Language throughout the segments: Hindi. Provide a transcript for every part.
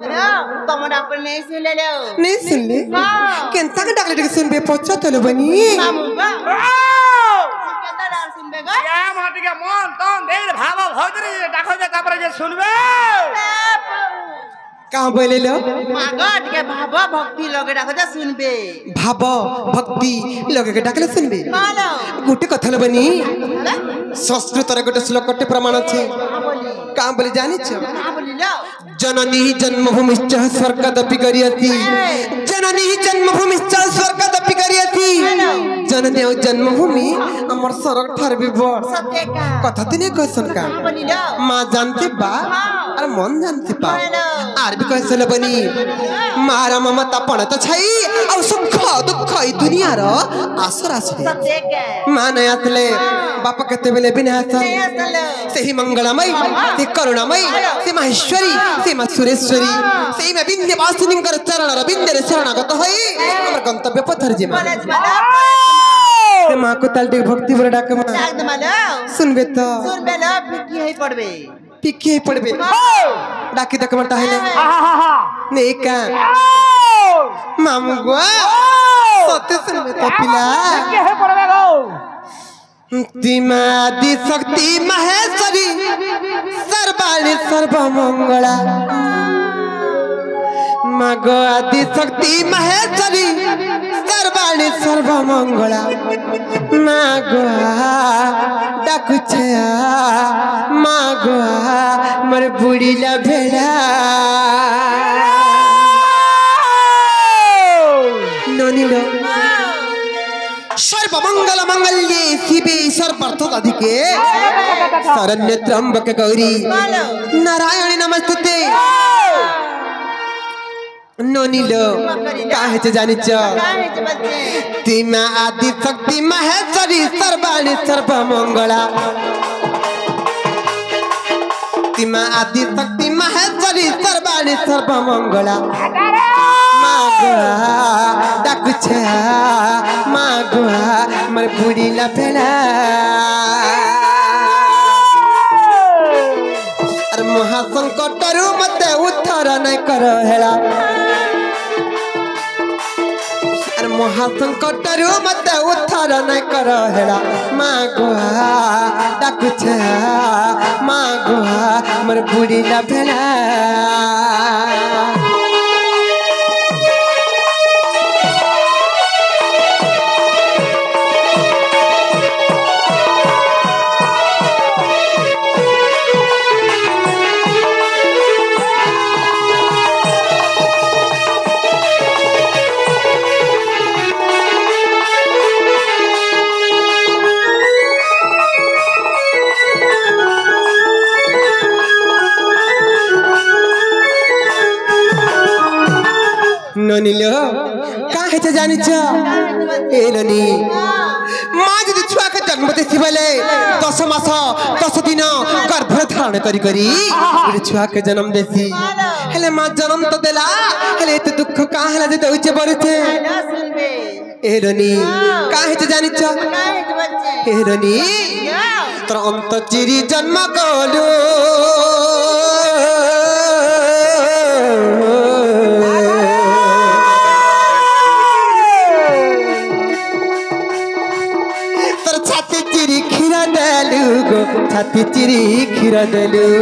तम डाक नहीं सुन ले नहीं सुन ले केंता के डाकले सुनबे पचा तले बनी मामुगा केंता डाक सुनबे गा या माटी के मन तन देख भाव भौतरी डाको जे तापर जे सुनबे कहाँ बोले लो मागट के भाव भक्ति लगे डाक जा सुनबे भाव भक्ति लगे के डाकले सुनबे मालो गुटे कथा बनी संस्कृत रे गोटे श्लोकटे प्रमाण छे कहाँ बोले जानी छ कहां बोली लो जननी जन्मभूमिश्च स्वर्गदपि गरीयसी जननी जन्मभूमिश्च स्वर्गदपि गरीयसी जननी और जन्मभूमि हमर स्वर्ग ठार भी बड़ सत्य का कथा दिने कहसन का कहां बोली लो माँ जानते बा और मन जानते बा आर भी कहसल बनी मारा ममता पण तो छई और सुख दुख ई दुनिया रो आसर आसरे सत्य का माँ न आसले बाप केते बेले बिना नहीं आसन असल सेही मंगलमय से करुणामय से माहेश्वरी से माँ सुरेश्वरी से मैं विंध्यवासिनी कर चरण रविंद्र शरणागत होई हमर गंतव्य पथर जे माँ कॉलेज वाला से माँ को तालटे भक्ति भर डाक माँ डाक दे मालो सुनबे तो सुनबे लो फिकी है पड़बे पिके पड़बे डाकी तक मटा है ने का मामू गो सत्य सुनबे तो पिला के है पड़बे गो दिमादि शक्ति महेश्वरी सर्वाणि सर्वमंगला मागो आदि शक्ति महेश्वरी सर्वाणि सर्वमंगला मागो डाकु छया मागो मर बुढ़ी ला भेड़ा ननी लो सर्वमंगल मंगल्ये शिवे सर्वार्थसाधिके शरण्य त्र्यंबक गौरी नारायणी नमस्ते नोनीलो काहे च जानि छ काहे च बच्चे तिमा आदि शक्ति महेश्वरी सर्वाणि सर्वमंगला तिमा आदि शक्ति महेश्वरी सर्वाणि सर्वमंगला मागुआ डाकु छ मागुआ मर बुढ़ी ला भेड़ा अरे महासंकट रु मते उद्धार नहीं कर हेला अरे महासंकट रु मते उद्धार नहीं कर हेला मागुआ डाकु छ मागुआ मर बुढ़ी ला भेड़ा ननिलो काहे च जानि छ ए ननी माँ जदि छुआ के जन्म देसी बेले 10 मास 10 दिन गर्भ धारण करी करी छुआ के जन्म देसी हेले माँ जन्म तो देला हेले एते दुख का हेला जे दउचे बरथे ना सुनबे ए ननी काहे च जानि छ काहे च बच्चे ए ननी तर अंत चिरी जन्म कोलू छाती चिरी खीर देलू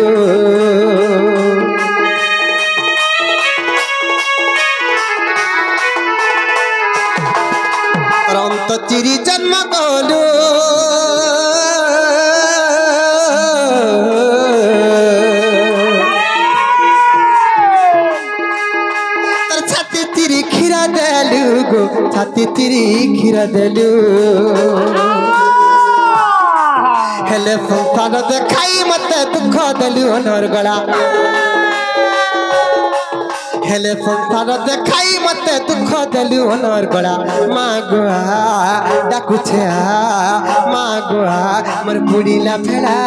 अंत चिरी जन्म कोलू छाती चिरी खीर देलू गो छाती चिरी खीर देलू हेले संसार देखाई मते दुख देलु अनर गला हेले संसार देखाई मते दुख देलु अनर गला मागुआ डाकु छ मागुआ मोर बुढ़ी ला भेड़ा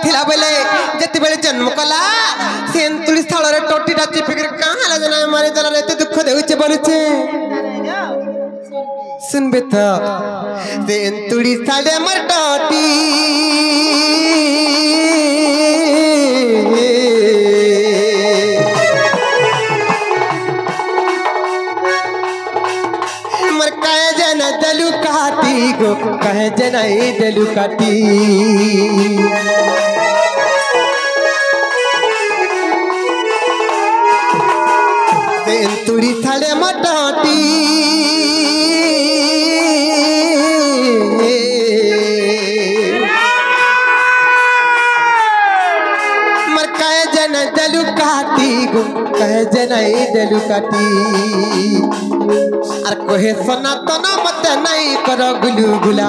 थिला बेले जति बेले जन्म कला सेंतुली स्थल रे टोटीटा चिपिक कहां ला जना मारे जला रे दुख देउचे बोलुचे सुनबे तो सेंतुली स्थल मर टोटी मर कहे जना दलु काटी गो कहे जना दलु काटी सेंतुली स्थल मर टोटी कहे जनाई दलु काटी अर कहे सनातन मत नहीं करो गुलू गुला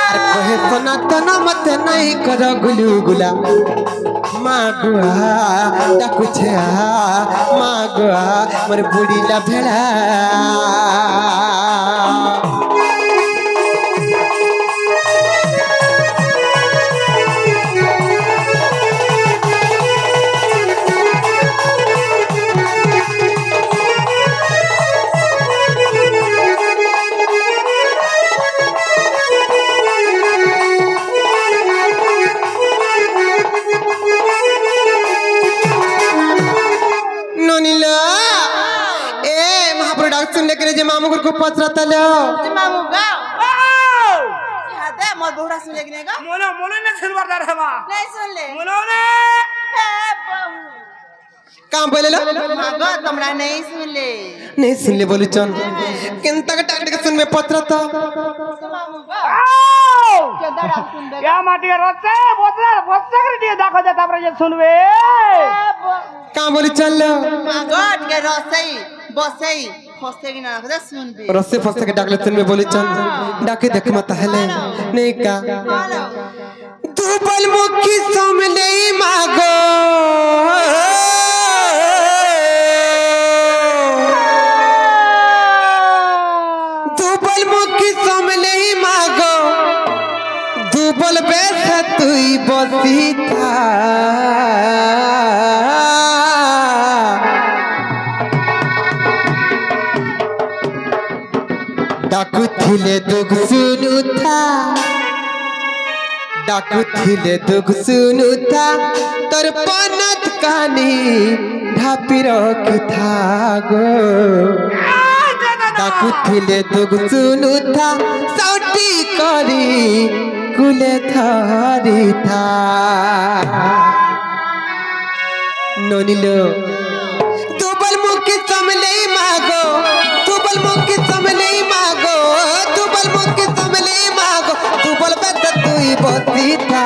अर कहे सनातन मत नहीं करो गुलू गुला मागुआ डाकुछे मागुआ मोर बुढ़ी ला भेड़ा मामू को पचराता लो मामू गा हाथे मोर बहुरा सुन लेगने गा मोनो मोनो ने सुनवार दार हवा नहीं सुन ले मोनो ने काम बोले लो मागो तुमरा नहीं सुन ले बोली चन किंता का टाट के सुन में पचराता मामू गा क्या दाड़ा सुन बे क्या माटी रस्ते बोतला कर दिए देखो जा तापर जे सुनवे काम बोली चल लो मागो के रसई बसई फसे कि ना रखदा सुन बे रस्से फसे के डाकले सुन में बोली चल डाके देख मत हले नहीं का तू बल मुखी समले मागो तू बल मुखी समले मागो दुबल बैठा तुई बसी था डाकू थिले दुख सुनु था डाकू थिले दुख सुनु था तर पनत कानी ढापी रख था गो डाकू थिले दुख सुनु था सौटी करी कुले थारी था नोनिलो दुबल मुखी समले मागो दुबल मुखी समले मागो दुबल मुखी समले मागो दुबल बेद तुई बसी था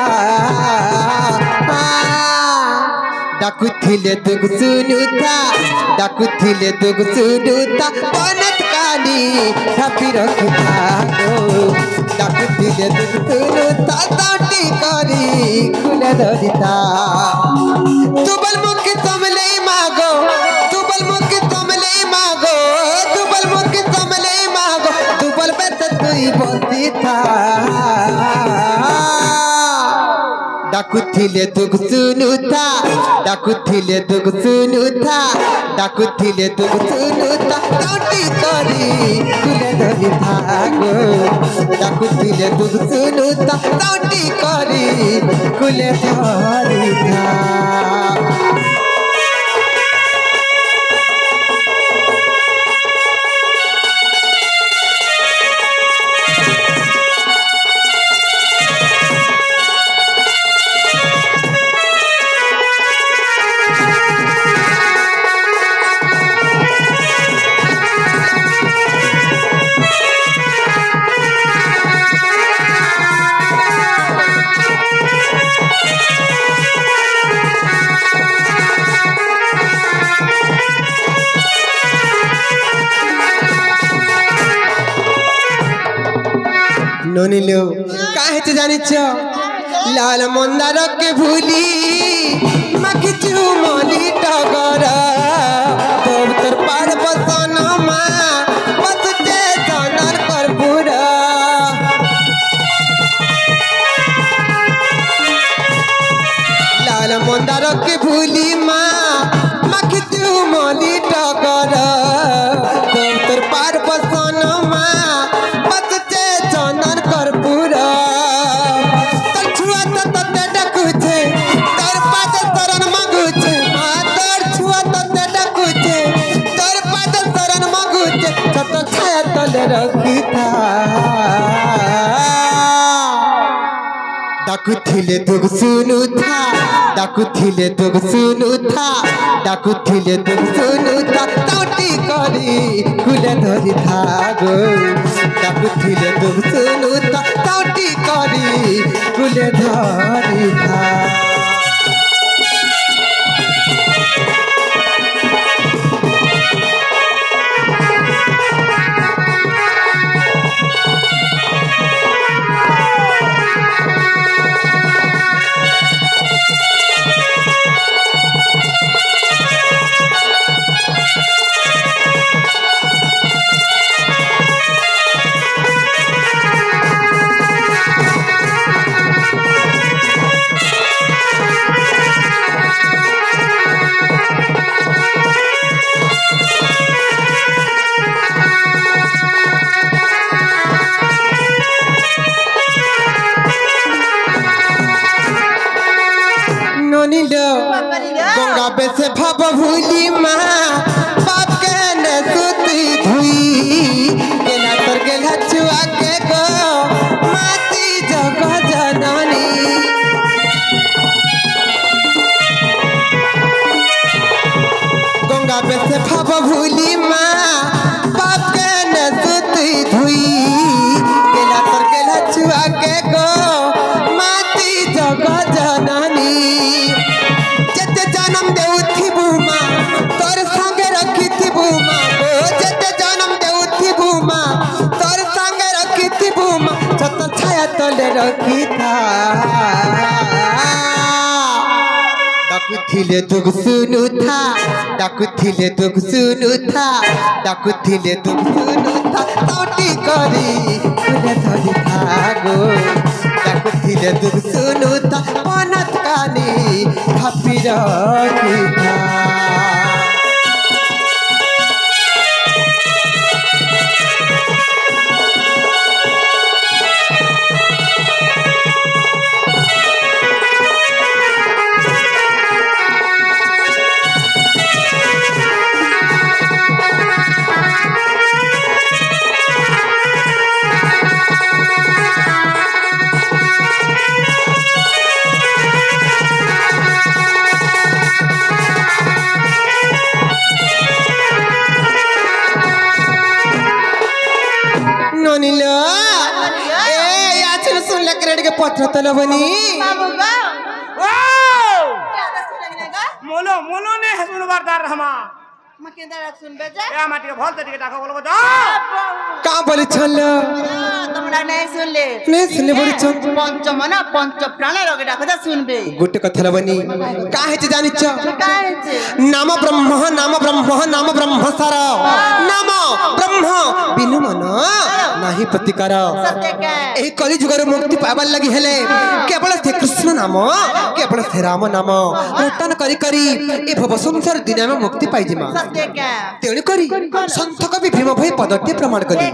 डाकू थिले दुख सुनु था डाकू थिले दुख सुनु था पनत कानी ढापी रख था गो डाकू थिले दुख सुनु था साटी करी कुले धरिता दुबल मुखी समले मागो दुबल मुखी समले मागो दुबल मुखी समले मागो दुबल बेद तुई बसी था डाकू थिले दुख सुनु था डाकू थिले दुख सुनु था डाकू थिले दुख सुनु था साटी करी कुले धरी था गो डाकू थिले दुख सुनु था साटी करी कुले धरी था नोनिलो काहे ते जानि छ लाल मंदार के भूली मखी चुमली टगर पवित्र पार बसन मा बसते सनर कर्पूर मंदार के भूली माँ मख तू मोली टगर तोर पार बसन माँ बचचे चंदन कर्पूर तोर छुआ तते डकुचे तोर पाद शरण मगुचे माँ तोर छुआ तते डकुचे तोर पाद शरण मगुचे छोट छाया तले रखिता डाकुथिले तुग सुनु था डाकुथिले तुग सुनु था डाकुथिले तुग सुनु था तौटी करी कुले धरी था गो डाकुथिले तुग सुनु था तौटी करी कुले धरी था गंगा बेसे भव भूली माँ बाप के न सुती धुई गेला तर गेला छुआ के गो माती जग जननी गंगा बेसे भव भूली माँ बाप के न सुती धुई गेला तर गेला छुआ के गो माती जग जननी जन्म देउथी भूमा तोर संगे रखी थी भूमा ओ जते जन्म देउथी भूमा तोर संगे रखी थी भूमा छत छाया तले रखी था डाकुथिले तुग सुनु था डाकुथिले तुग सुनु था डाकुथिले तुग सुनु था तौटी करी कुले धरी था गो डाकुथिले तुग सुनु था पनत कानी थापी रखी था पत्र तलवनी मोलो मोलो ने हसुन बारदार रहमा मकेंदा रख सुन बेजा या माटी के भोल तरीके डाको बोलो जा का बोले छल तमरा नहीं सुन ले नहीं सुनले बोले छल पंचमना पंच प्राण रोगे डाको जा सुनबे गुटे कथा लवनी का हेते जानिछ का हेते नाम ब्रह्म सार नाम ब्रह्म बिनु मन नाही प्रतिकार सत्य के एही कलि जुगर मुक्ति पाबार लगी हेले केवल श्री कृष्ण नाम केवल श्री राम नाम रटन करी करी ए भव संसार दिन में मुक्ति पाई जिमा सत्य के तेणी करी संत कवि भीम भई पदते प्रमाण करी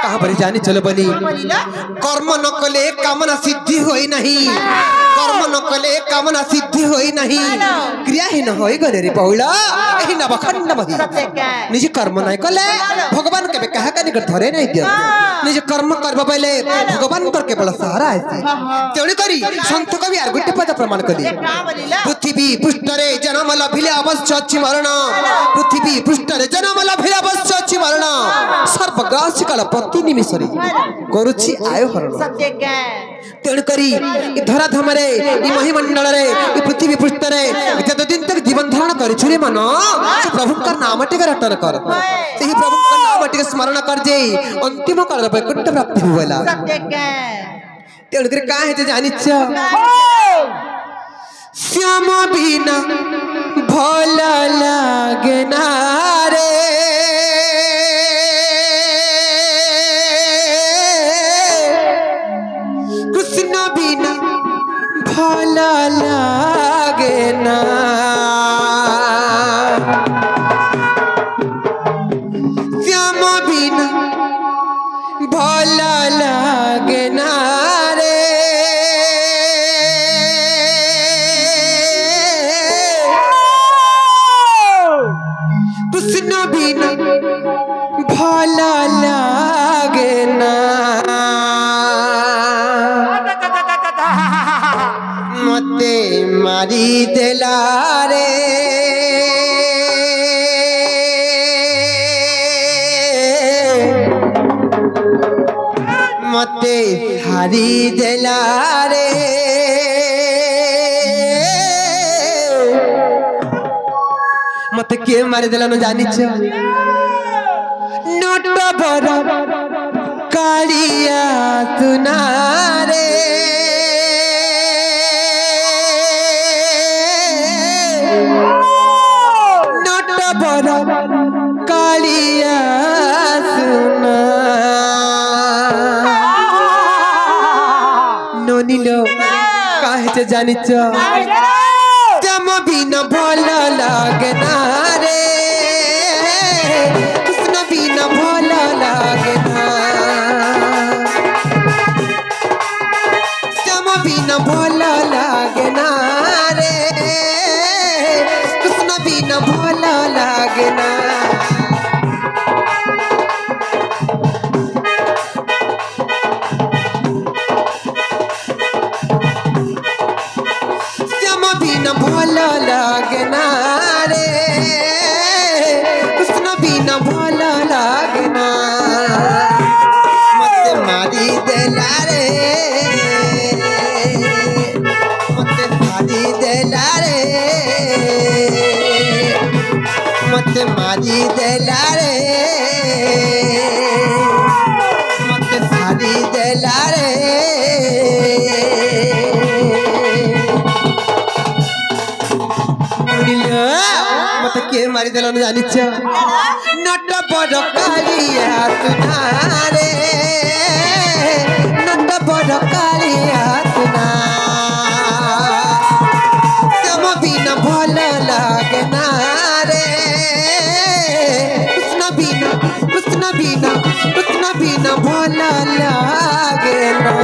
कहा बरी जानी चलो बनी कर्म न कले कामना सिद्धि होई नहीं कर्म न कले कामना सिद्धि होई नहीं क्रिया ही न होई गरे रे पौला एही नवखंड बही सत्य के निज कर्म नहीं कले भगवान के कहा का निकट धरे नहीं दिया निज कर्म करबा पहले भगवान कर केवल सहारा है तेणी करी संत कवि आर गुटे पद प्रमाण करी पृथ्वी पृष्ठरे जन्म लभिले अवश्य अछि मरण पृथ्वी पृष्ठरे जन्म लभिले अवश्य अछि मरण सर्वग्रासी काल प्रति निमिषरे करूछि आय हरण सत्य के तेणु करी ई धरा धमरे ई महिमंडल रे ई पृथ्वी पृष्ठरे जत दिन तक जीवन धारण करि छुरे मन से प्रभु का नाम टिक रटन कर सेही प्रभु का नाम टिक स्मरण कर जे अंतिम काल वैकुंठ प्राप्ति होवेला सत्य के तेणु करी का हेते जानिछ श्याम बिना भोला लागे ना रे कृष्ण बिना भोला लागे मारी देला रे मते हारी देला रे मते के मारी देला न जानी छ नोट बड़ कालिया सुनारे नोट बड़ कालिया सुना नोनिलो काहे जानी छ जम बिन भल लागे ना रे कृष्ण बिन भल लागे ना जम बिन भल लागे ना रे कृष्ण बिन भल लागे ना भल लागे ना रे कृष्ण बिना भल लागे ना मते मारी देला रे मते मारी देला रे मते मारी देला रे मते मारी देला रे मत के मारी देला न जानी छ नट बड़ कालिया तुनारे नट बड़ कालिया तुना तम बिन भल लागे ना रे कृष्ण बिन भल लागे ना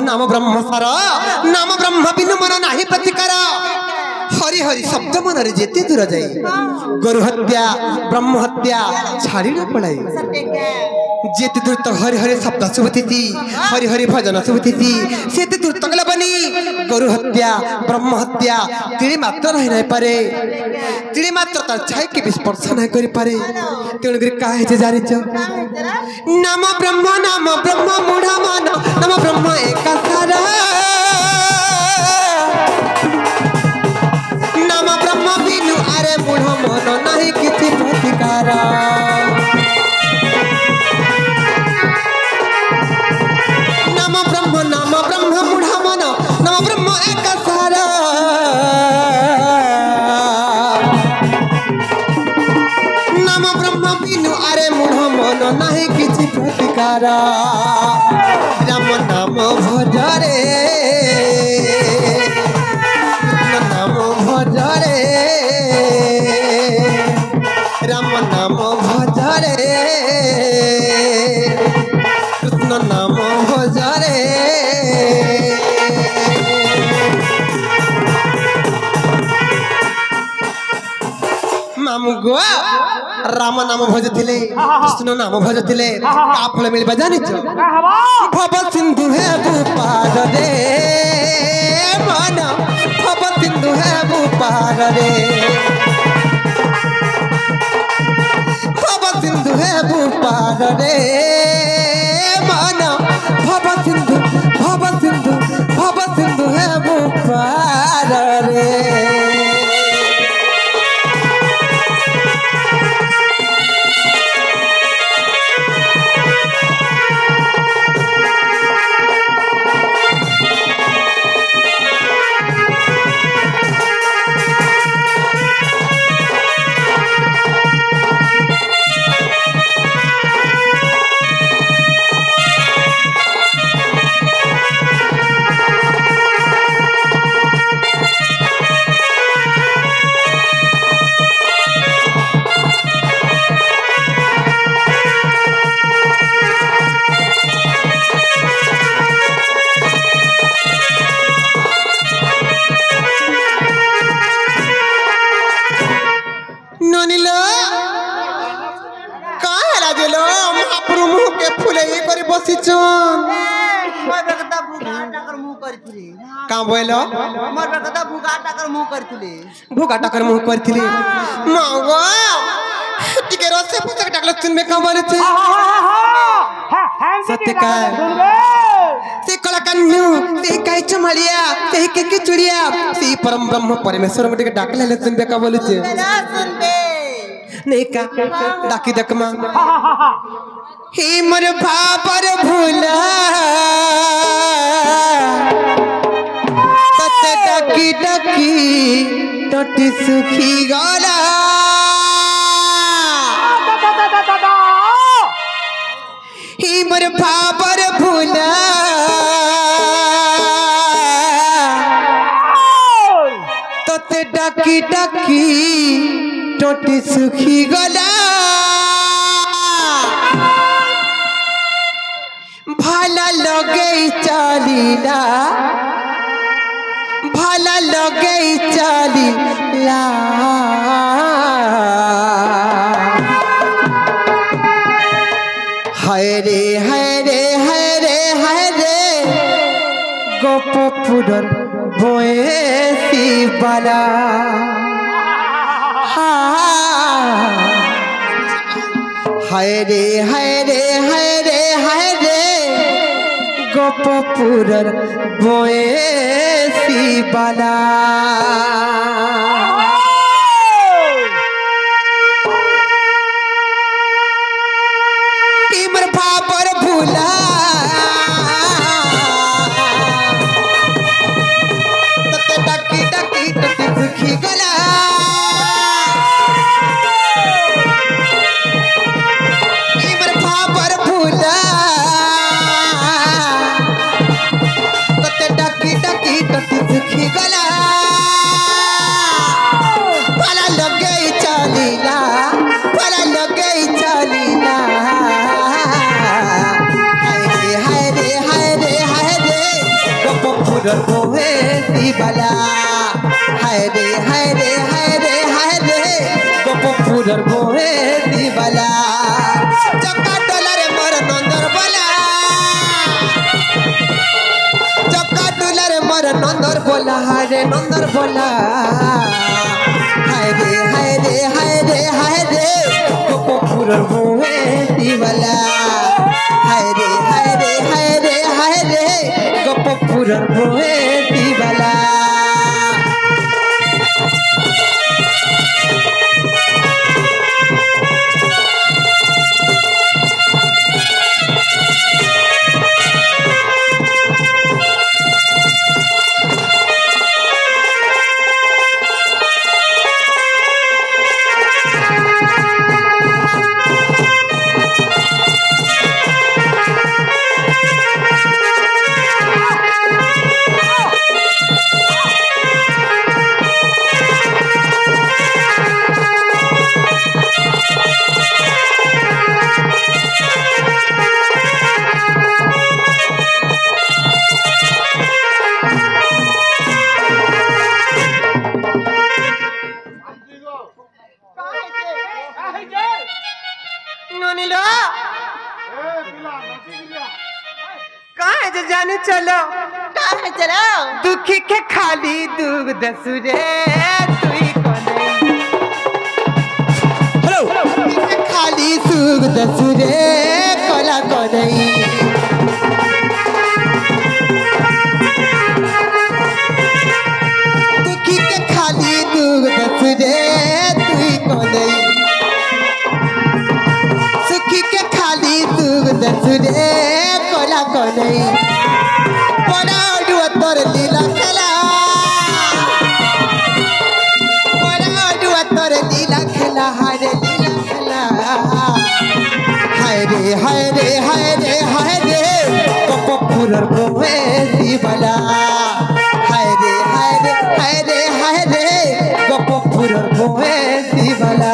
नाम ब्रह्म सार नाम ब्रह्म बिनु मन नाही प्रतिकार हरि हरि शब्द मन रे जेते दूर जाई गुरु हत्या ब्रह्म हत्या छाड़ी न पड़ाई जेते दूर तो हरि हरि शब्द सुबतिथि हरि हरि भजन सुबतिथि सेते दूर तगला बनी गुरु हत्या ब्रह्म हत्या तिणी मात्र रही नहीं पारे तिणी मात्र तार छाई के स्पर्श नहीं करि पारे तेणुकरी काहे जे जानि छ नाम ब्रह्म मूढ़ा मान नाम ब्रह्म एक सारा नाम ब्रह्म बिनु अरे मूढ़ मन नहीं किछि प्रतिकार नाम ब्रह्म मूढ़ा मन नाम ब्रह्म एक सारा नाम ब्रह्म बिनु अरे मूढ़ मन नहीं किछि प्रतिकार राम नाम भजरे नाम भजरे राम नाम भजरे कृष्ण नाम भजरे मामू गो राम नाम भजथिले कृष्ण नाम भजथिले का फल मिलबा जानि छ भव सिंधु है पार रे मन भव सिंधु है पार रे भव सिंधु है पार रे मन भव सिंधु है पार रे ফুলে এ করে বসিছন মোর বেকতা বুগা টাকার মুহ করিছিলি কা বইল মোর বেকতা বুগা টাকার মুহ করিছিলি ভোগা টাকার মুহ করছিলি মা গো টিকে রসে পুস্তক টাকলে শুনবে কা বলেছে সত্যকার से कला कन्नु से काई चमड़िया से के चुड़िया से परम ब्रह्म परमेश्वर मटे के डाकले ले सुनबे का बोलु छे ना सुनबे नहीं का डाकी दकमा हे मोर भापर भूला सत डाकी डाकी टटी सुखी गला हे मोर भापर भूला तते डाकी डाकी टोटी सुखी गला भाला लगे चालीला भाला लगे चालीला हाय रे हाय रे हाय रे हाय रे गोपपुरर बोएसी बाला हाय रे हाय रे हाय रे हाय रे गोपपुरर बोएसी बाला इमर भापर भूला तते डाकी डाकी टटी सुखी गला इमर भापर भूला तते डाकी डाकी टटी सुखी गला पाला लगे चालीला पाला लगे चालीला हाय रे हाय रे हाय रे गोपपुरर बोएसी बाला हाय रे हाय रे हाय रे हाय रे गोपपुरर बोएसी बाला चक्का डोलारे मोर नंदर बोला चक्का डोलारे मोर नंदर बोला हाय रे नंदर बोला हाय रे हाय रे हाय रे हाय रे गोपपुरर बोएसी बाला हाय रे हाय रे हाय रे हाय रे गोपपुरर बोएसी बाला नोनीलो कहाँ है जाने चलो कहाँ है चलो दुखी के खाली दूध दसुरे तुई कोने हेलो दुखी के खाली दूध दसुरे कोला कोने दुखी के खाली दूध दसुरे तुई कोने सुखी के खाली दूध दसुरे कोला कोने बड़ा डुआ तोर लीला खेला बड़ा डुआ तोर लीला खेला हाय रे लीला खेला हाय रे हाय रे हाय रे हाय रे गोपपुरर बोएसी बाला हाय रे हाय रे हाय रे हाय रे गोपपुरर बोएसी बाला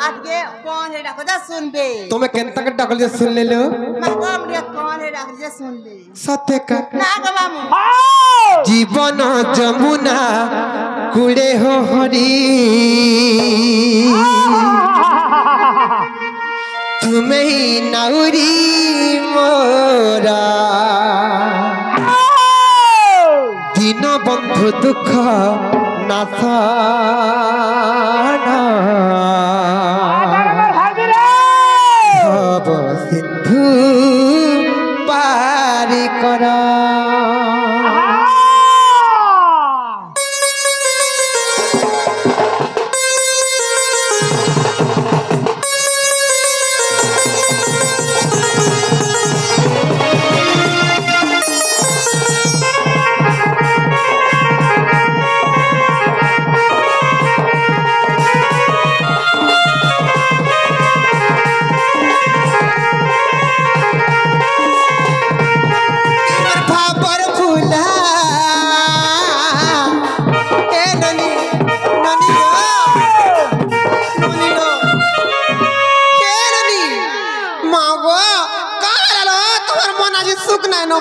আজকে কোন হে ডাকো যা শুনবে তুমি কেনতা কে ডাকল যে শুন লেলো মাগো আমরে কোন হে ডাকো যা শুনলে সত্যি কা না গো মামু জীবন যমুনা কুড়ে হো হরি তুমি নাউরি মোরা দিন বন্ধু দুঃখ নাথ ভব সিন্ধু পারি করা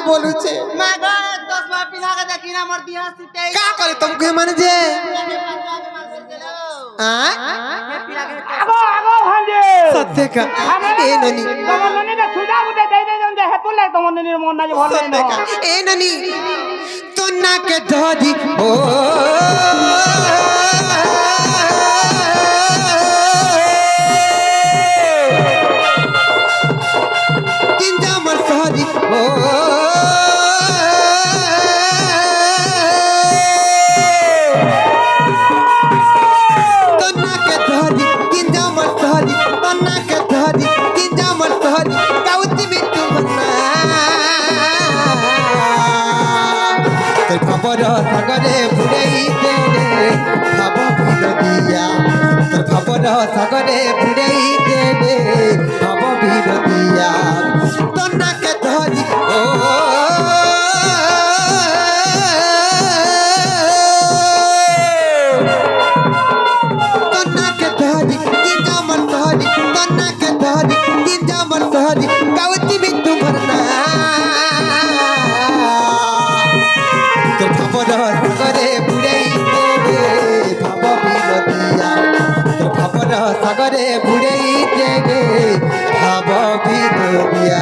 बोलुचे मागो 10 बार पिला के देखी ना मोर दिया सिते का करे तुमके मन जे हां पिला के আগো আগো ভাঞ্জে सत्य का ए ननी তোমার ননি কে ছুডা গুটে দেই দেই জন্দে হেতুলে তোমার ননির মন না ভালো सत्य का ए ननी तो ना के धरी ओ किंजा मर सरी ओ खबर सागरे बुड़ई दे भाव विरदिया तोर खबर सागरे बुड़ई दे भाव विरदिया तना के धरी ओ तना के धरी किंजा मन धरी तना के धरी किंजा मन धरी गाउती में तुम्हारा खबर सागरे बुड़ई दे भाव विरदिया तो खबर सागरे बुड़ई दे भाव विरदिया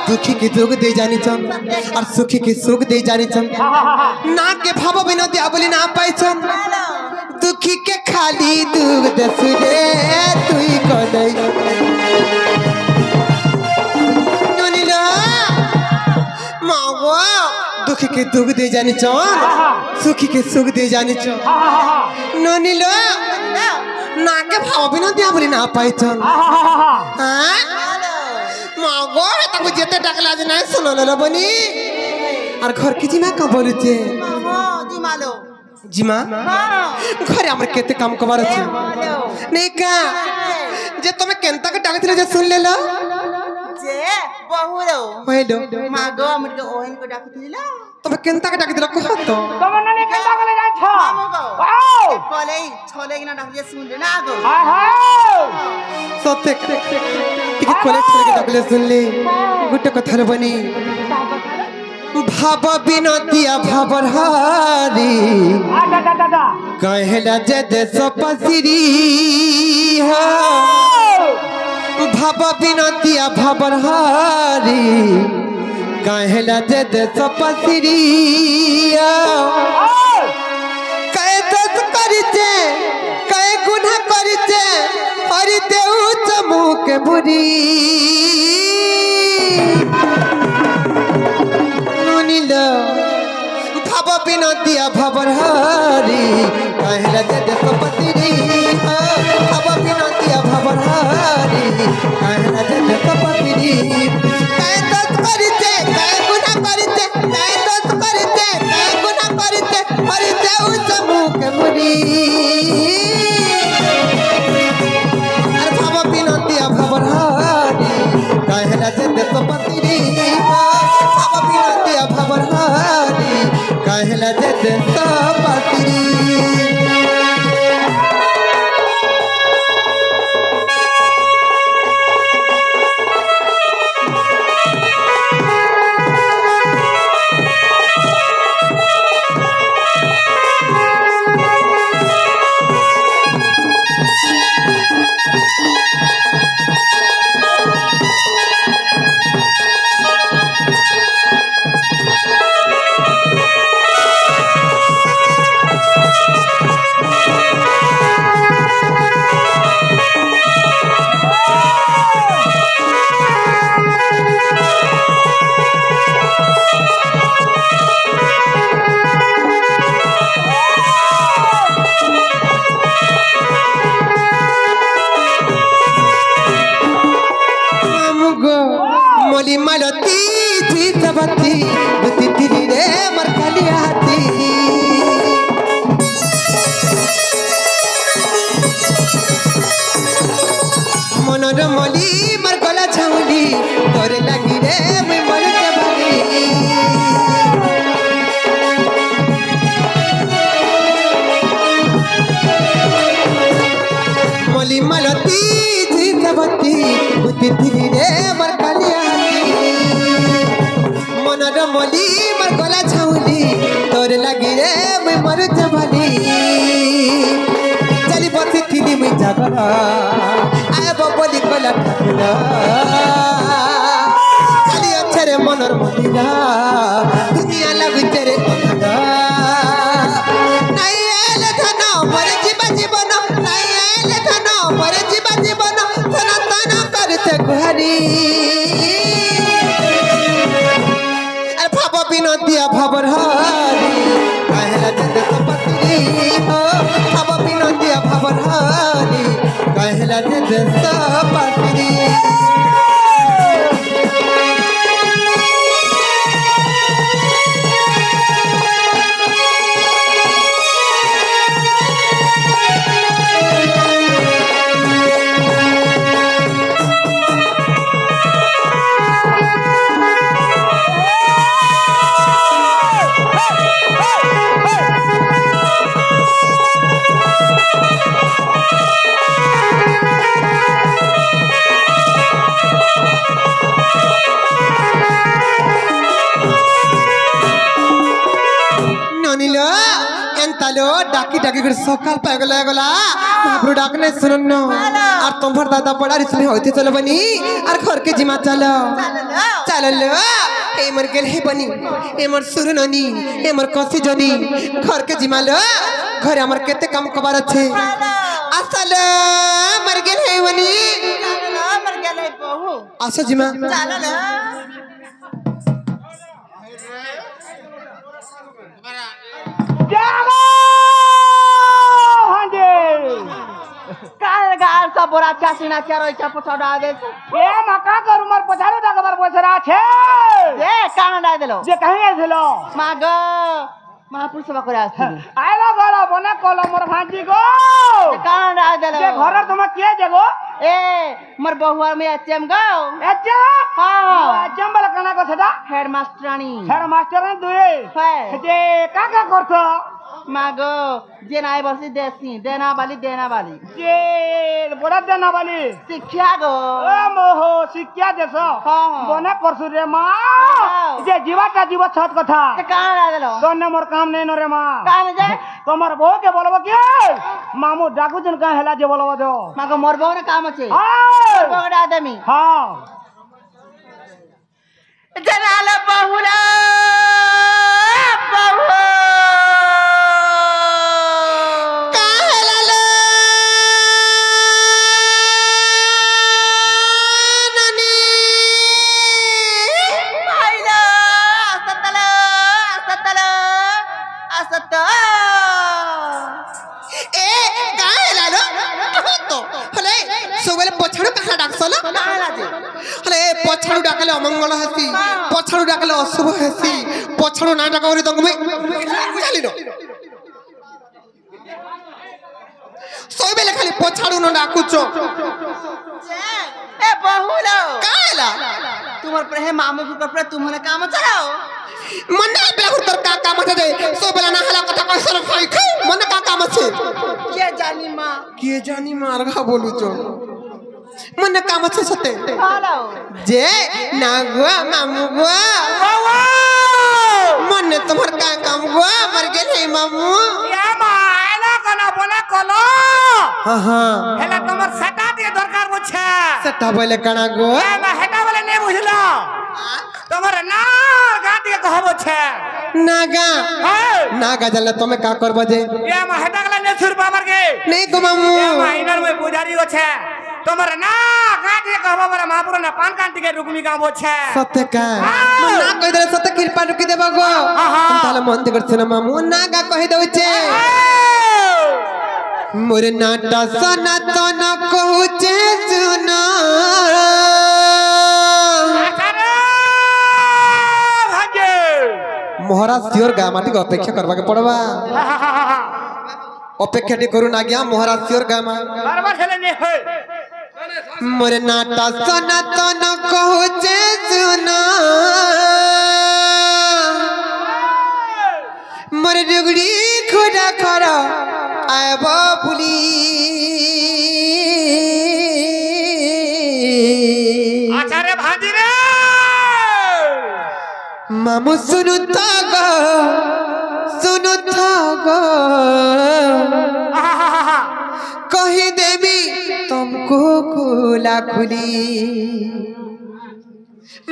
दुखी के दुख दे जानी चम और सुखी के सुख दे जानी चम ना के भाव बिना दिया बोली ना पाई चम दुखी के खाली दुख दस रे तुई कदई ननीला मावा दुखी के दुख दे जानी चम सुखी के सुख दे जानी चम ननीला ना के भाव बिना दिया बोली ना पाई चम हां मागो ताको जेते टाकला जे नाही सुनलो बनी और घर की जिमा का बोलुचे मामो जिमालो जिमा घरे हमर केते काम कबार छै नहीं का जे तुमे केनता के डाकथिले जे सुन लेलो जे बहुरो होइलो मागो हमर के ओहन को डाकथिला तुमे केनता के डाकथिला कह तो তোমার ননি কেনতা গলে যাচ্ছ मागो वाओ कोले छोले किना डाकले सुन ले ना गो हाय हाय सत्य टिके कोले छोले के डाकले सुन ले गुटे कथार बनी भाव बिनतिया भावर हारी आदा दादा दादा कहला जे देश पसिरी हो भाव बिनतिया भावर हारी कहला जे देश पसिरी कहे दस करिचे कहे गुनाह करिचे हरि देउ बुरी नुनील भाव बिना दिया भवर हारी कहला जद कपतिरी भाव बिना दिया भवर हारी कहला जद कपतिरी काय दोस्त करते काय गुनाह करते काय दोस्त करते काय गुनाह करते मर जाऊ चमुक मुरी अरे भाव बिना दिया भवर हारी कहला जद कपतिरी भाव बिना दिया भवर हारी कहला जद कपतिरी मोली मालती थी सबती बुद्धि तेरी रे मरकाली हाथी मनोर मोली मरकला छाउली तोरे लगी रे मैं मर जबाली मोली मालती थी सबती बुद्धि तेरी रे मरकाली मनर मोली मर गला छाउली तोर लगी रे मैं मर जबाली चली बसी थी मैं जागरा आए बोली गला ठाकुरा खाली अक्षरे मनर मोलीरा दुनिया लगु तेरे कथा नहीं आले धन मर जीवा जीवन नहीं आले धन मर जीवा जीवन सनातन करते गुहारी बिना दिया भवर हारी कहला जद कपतिरी भाव बिना दिया भवर हारी कहला जद कपतिरी डाकी डाकी कर सकाल पाए गला गला महाप्रभु डाकने सुनन और तुम्हार दादा बड़ा रिसले होते चलो बनी और घर के जिमा चलो चलो लो ए मर गेल हे बनी ए मर सुरननी ए मर कसी जनी घर के जिमा लो घर हमर केते काम कबार छे असल मर गेल हे बनी मर गेल है बहू आसा जिमा चलो लो जागो काल गाल सब बोरा चासीना चारो इच्छा पछाड़ा दे ए मका कर उमर पछारो डाकबार बसरा छे ए कान डाय देलो जे कहीं आइलो माग महापुरुष सभा करे आसी आइलो गलो बने कलो मोर भांजी गो कान डाय देलो जे घर तुम के जगो ए मोर बहुआ में एचएम गो एचएम हां एचएम वाला कना को छदा हेड मास्टरानी दुए है जे का करथो मागो जे नाय बसी देसी देना वाली जे बड़ा देना वाली शिक्षा गो ओ मोहो शिक्षा देस हां बने करसु रे मां जे जीवाटा जीव छत कथा कान डाय देलो तोने मोर काम नै न रे मां कान जे तोमर बो के बोलबो के मामू डाकू जन का हेला जे बोलबो दो मागो मोर बो ने काम छे हां बगड़ा देमी हां जनाला बहुरा बहु कहा डाकसला काला जे अरे पछाड़ू डाकले अमंगल हेसी पछाड़ू डाकले अशुभ हेसी पछाड़ू ना डाकवरी तंग में बुझाली न सोई बेले खाली पछाड़ू न डाकुचो ए बहुलो काला तुम्हार प्रेम मामू के पर तुमने काम चलाओ मन्ना बेला तोर का काम छे सो बेला ना हला कथा कइसन खाई खै मन्ना का काम छे के जानी मार घा बोलू छो मन्ना काम छे सते काला जे ना गो मामू गो मन्ने तुम्हार का काम गो मर गेले मामू या मायला कना बोला कलो हां हां हेला तमर सटा दिए दरकार बुझे सटा बोले कना गो ए मा हेटा बोले ने बुझलो तमर ना गाती कहबो छे नागा नागा जल्ला तमे का करबो जे या मा हेटा गला ने छुर बाबर के नहीं गो मामू या मा इनर में पुजारी हो छे तमर ना गाती कहबो बरा महापुर ना पान कांटी के रुकमी गाबो छे सत्य का ना कहि दे सत्य कृपा रुकी देबा गो ताले मन दे करछ ना मामू नागा कहि दउ छे मोरे नाटा सनातन कहूचे सुना महाराज सियोर गामाटी को अपेक्षा करवा के पड़वा अपेक्षा टी करू ना गया महाराज सियोर गामा बार खेले ने होय मोरे नाटा सनातन कहूचे सुना मोरे डुगड़ी खुदा खरा आबो पुली आचार्य भाजी रे मामू सुनु तागा कही देवी तुमको खुला खुली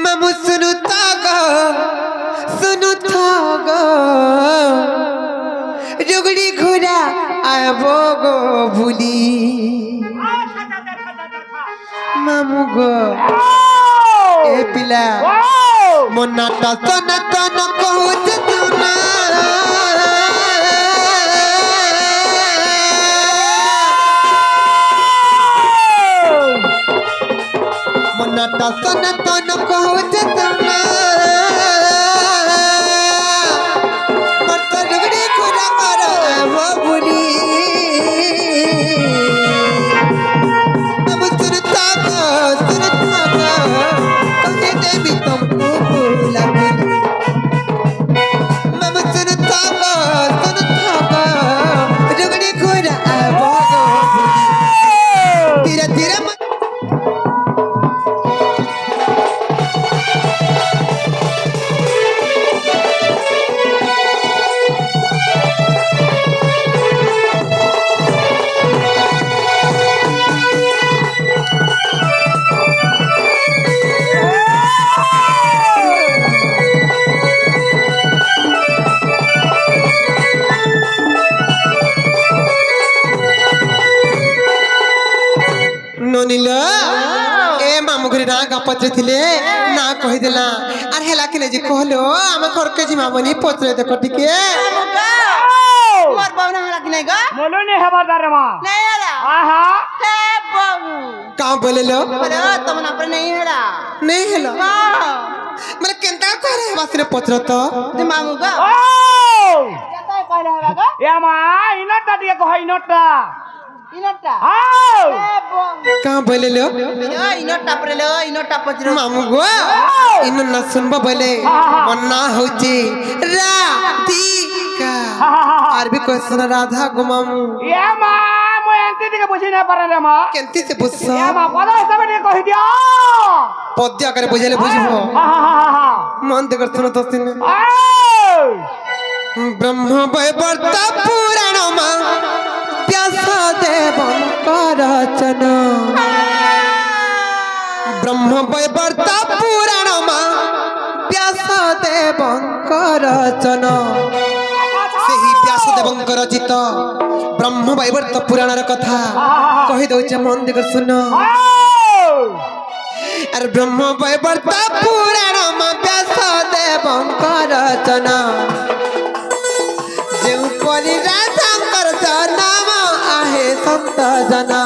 मामू सुनु तागा रुगड़ी घोड़ा आबो गो भूली मामू गो ए पिला मोनाटा सनातन कहूच सुना मोनाटा सनातन कहूच सुना मत रुगड़ी खुरा करो वो भूली अब सुनता को कहे देवी तुमको भूला मम सुनता को रुगड़ी खुरा वो धीरे धीरे नोनिल ए मामू घरे ना गपत्रे थिले ना कहि देला आर हेला कि जे कहलो हम घर के जिमा बनी पत्रे देखो टिके मोर बावना हला कि नहीं गा मोलो ने हवादार मा नहीं हला आहा हे बाबू का बोलेलो बोले तुमना पर नहीं हला नहीं हेलो हां मरे केंता करे वासरे पत्र तो ते मामू गा ओ केता कहले हला गा या मा इनटा दिए कह इनटा इनटा आओ हे बाबू का बोलेलो इनटा पचरो मामू गो इन न सुनबो बोले मन्ना होची राती का आर भी क्वेश्चन राधा गो मामू या मा मो एंती दिके बुझी ना पारे रे मा केंती से बुझसो या मा पदा सब ने कहि दियो पद्या करे बुझले बुझबो हा मन दे कर सुनो तो सिने आओ ब्रह्म वैवर्त पुराण मा व्यास देवन करचना ब्रह्म वैवर्त पुराण मा व्यास देवन करचना सेही व्यास देवन रचित ब्रह्म वैवर्त पुराण र कथा कहि दउ छ मन देकर सुन अरे ब्रह्म वैवर्त पुराण मा व्यास देवन करचना जेउ परि राधा कर नाम आहे संत जना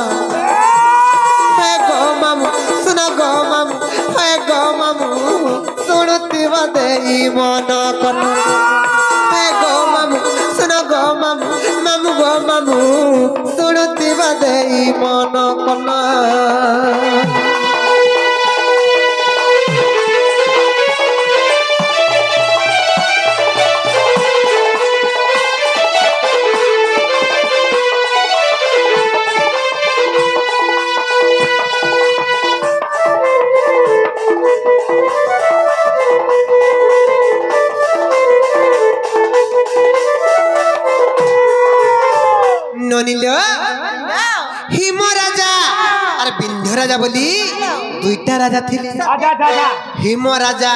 हे गो मन कन हे गो मामू सुन गो मामू मामू गो मामू शुणुथिबा देई मन कन ननिलो हिम राजा अरे बिंध्य राजा बोली दुईटा राजा थिले हिम राजा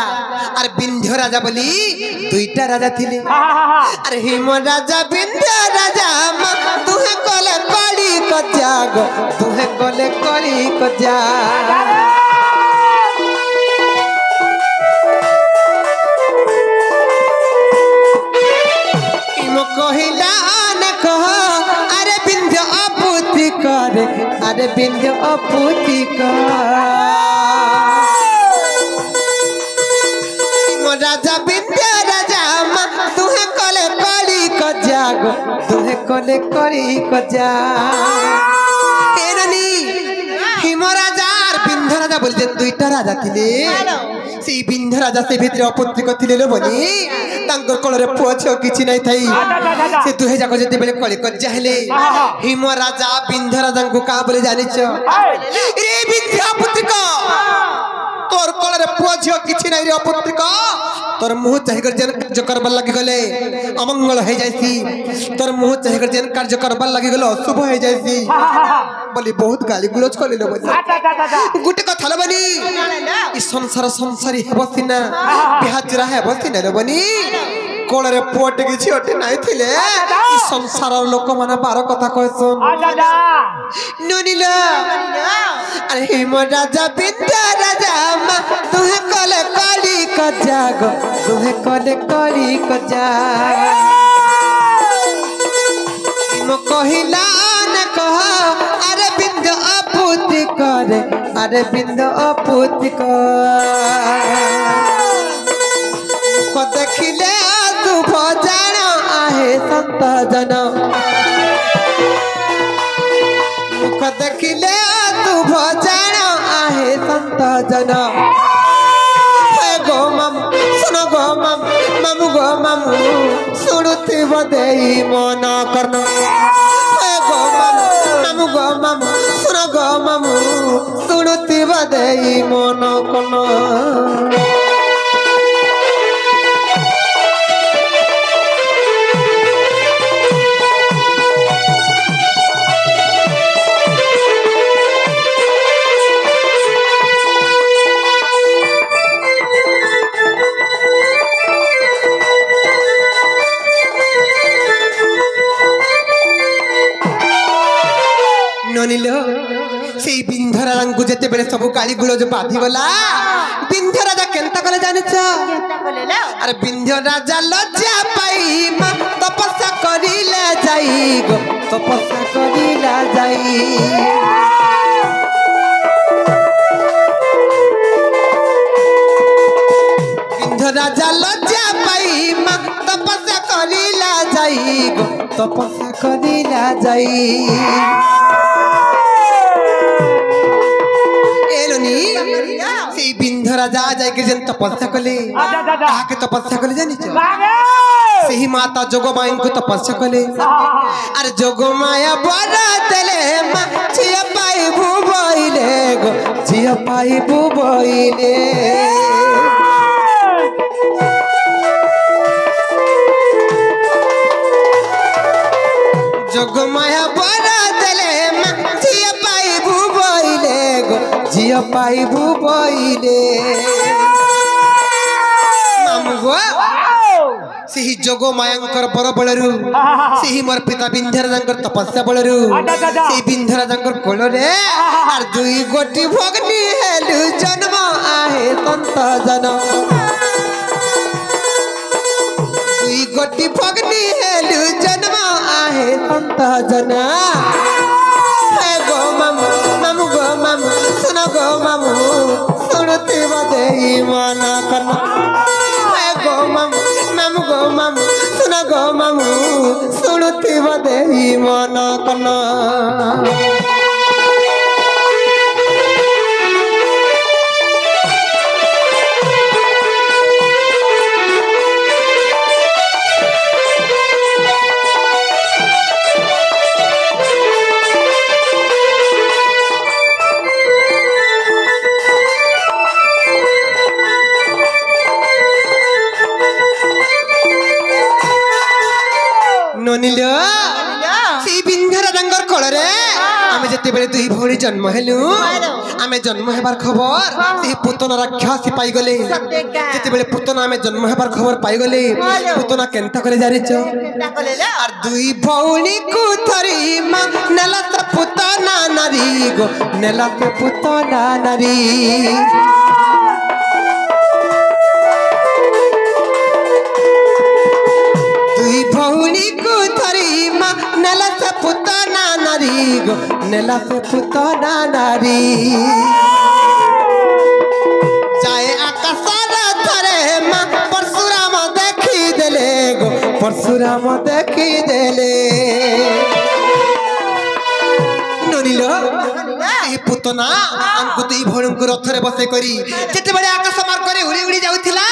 अरे बिंध्य राजा बोली दुईटा राजा थिले अरे हिम राजा बिंध्य राजा तुहे कले कड़ी कजाग तुहे कले कड़ी कजा हिम कहिला न कह अरे बिंध्य अपुति कर अरे बिंध्य अपुति कर राजा बिंध्य राजा तुहे कले कड़ी कजाग तुहे कले कड़ी कजा हिम राजा और बिंध्य राजा बोलते दुईटा राजा थिले से बिंध्य राजा से भितर अपुत्रिक थिले लो बनी तांकर कोलरे पुओ छ किछि नै थाई से दुहे जाको जते बेले कले कज्जा हेले हिम राजा बिंध्य राजा को का बोले जानि छ रे बिंध्य अपुत्रिक तोर कोलरे पुओ छ किछि नै रे अपुत्रिक तोर मुह चाहि कर जन कार्य करबा लागि गले अमंगल हे जायसी तोर मुह चाहि कर जन कार्य करबा लागि गले अशुभ हे जायसी बोली बहुत गाली गुलोच कले लो बोली गुटे कथा ल बनी ई संसार संसारी हेबसिना बिहाजरा हेबसिना लो बनी कोलरे पोट कि छियोटे नाही थिले ई संसार लोक माने बार कथा कहसन ननिला अरे हिम राजा बिंध्य राजा तुहे कले कली कजाग तुहे कले कली कजा हिम कहिला न कह अरे बिंध्य अपुति करे अरे बिंध्य अपुति कर को देखिले तू भजन आहे संत जन मुख देखिले तू भजन आहे संत जन हे गो मामू सुन गो मामू मामू गो मामू शुणुथिब देई मन करन हे गो मामू मामू गो मामू सुन गो मामू शुणुथिब देई मन करन ननिलो से बिंध्य राजा को जते बेले सब गाली गुलो जो बाधी गला बिंध्य राजा केनता कले जानि छ केनता कले अरे बिंध्य राजा लज्जा पाई तपस्या करिला जाई गो तपस्या करिला जाई बिंध्य राजा लज्जा पाई तपस्या करिला जाई गो तपस्या करिला जाई से बिंध्य राजा जाय के जन तपस्या कले आके तपस्या कले जानि छ सेही माता जोगमाया को तपस्या कले अरे जोगमाया बड़ा देले छिया पाई बुबइले गो छिया पाई बुबइले जोगमाया बड़ा देले छिया पाई बुबइले गो छिया पाई बुबइले मामू गो सेही जोगो मायांकर बर बळरू सेही मोर पिता बिंध्य राजांकर तपस्या बळरू सेही बिंध्य राजांकर कोलरे आर दुई गोटी भगनी हेलु जन्म आहे संत जन दुई गोटी भगनी हेलु जन्म आहे संत जन हे गो मामू मामू गो मामू सुन गो मामू सुनते बदेई मन कन हे गो ଶୁଣୁଥିବ ଦେଇ ମନ କନ যেতবে দুই ভৌণী জন্ম হেলু আমি জন্ম হেবার খবর সেই পুতনা রাক্ষসী পাইগলে যেতবে পুতনা আমি জন্ম হেবার খবর পাইগলে পুতনা কেনতা করে জানিছ আর দুই ভৌণী কু ধরি মা নেলা তো পুতনা নারী গো নেলা তো পুতনা নারী দুই ভৌণী কু ধরি মা নেলা তো পুতনা নারী গো নেলা তো পুতনা নারী যায় আকাশর ধরে মা পরশুরাম দেখি দেলে গো পরশুরাম দেখি দেলে ননিল এই পুতনা আমকু দুই ভৌণীଙ୍କୁ রথরে বসে করি যেতেবেলে আকাশ মার্গরে উড়ি উড়ি যাউথিলা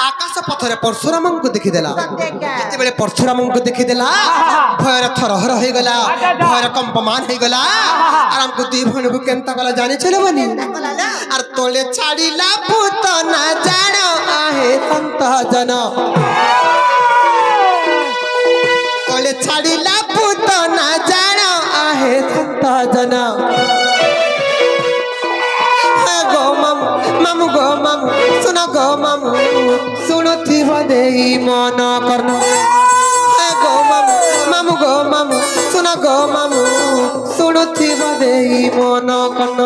আকাশ পথরে পরশুরামଙ୍କୁ ଦେଖିଦେଲା ଯେତେବେଳେ ପରଶୁରାମଙ୍କୁ ଦେଖିଦେଲା ଭୟରେ ଥରହର ହେଇଗଲା ଭୟରେ କମ୍ପମାନ ହେଇଗଲା আর ଆମକୁ ଦୁଇ ଭଉଣୀକୁ କେନ୍ତା କଲା ଜାଣିଛ ବନି আর ତଳେ ଛାଡ଼ିଲା ପୁତନା ଜାଣ ଆହେ ସନ୍ତ ଜନ ତଳେ ଛାଡ଼ିଲା ପୁତନା ଜାଣ ଆହେ ସନ୍ତ ଜନ গো মামু মামু গো মামু শুন গো মামু শুণুথিব দেই মন কর্ণ গো মামু মামু গো মামু শুন গো মামু শুণুথিব দেই মন কর্ণ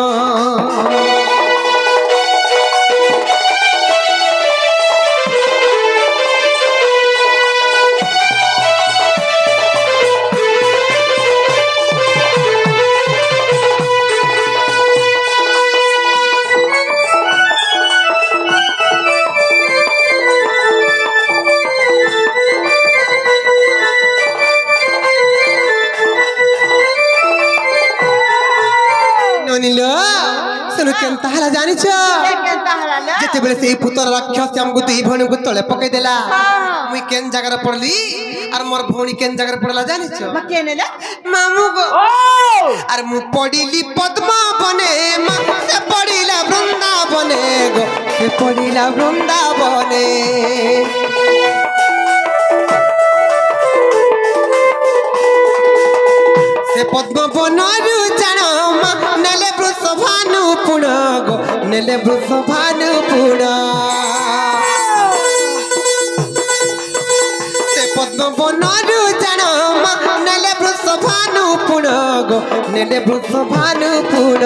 কেনতা হলা জানিছ যেতেবেলে সেই পুতর রাক্ষস আমকু দুই ভৌণীଙ୍କୁ তলে পকাই দেলা মুই কেন জায়গারে পড়লি আর মোর ভৌণী কেন জায়গারে পড়লা জানিছ মামু গো আর মু পড়িলি পদ্ম বনে মা সে পড়িলা বৃন্দাবনে গো সে পড়িলা বৃন্দাবনে সে পদ্ম বনরু জাণ মা নেলে বৃষভানু পুণ গো নেলে বৃষভানু পুণ সে পদ্ম বনরু জাণ মা নেলে বৃষভানু পুণ গো নেলে বৃষভানু পুণ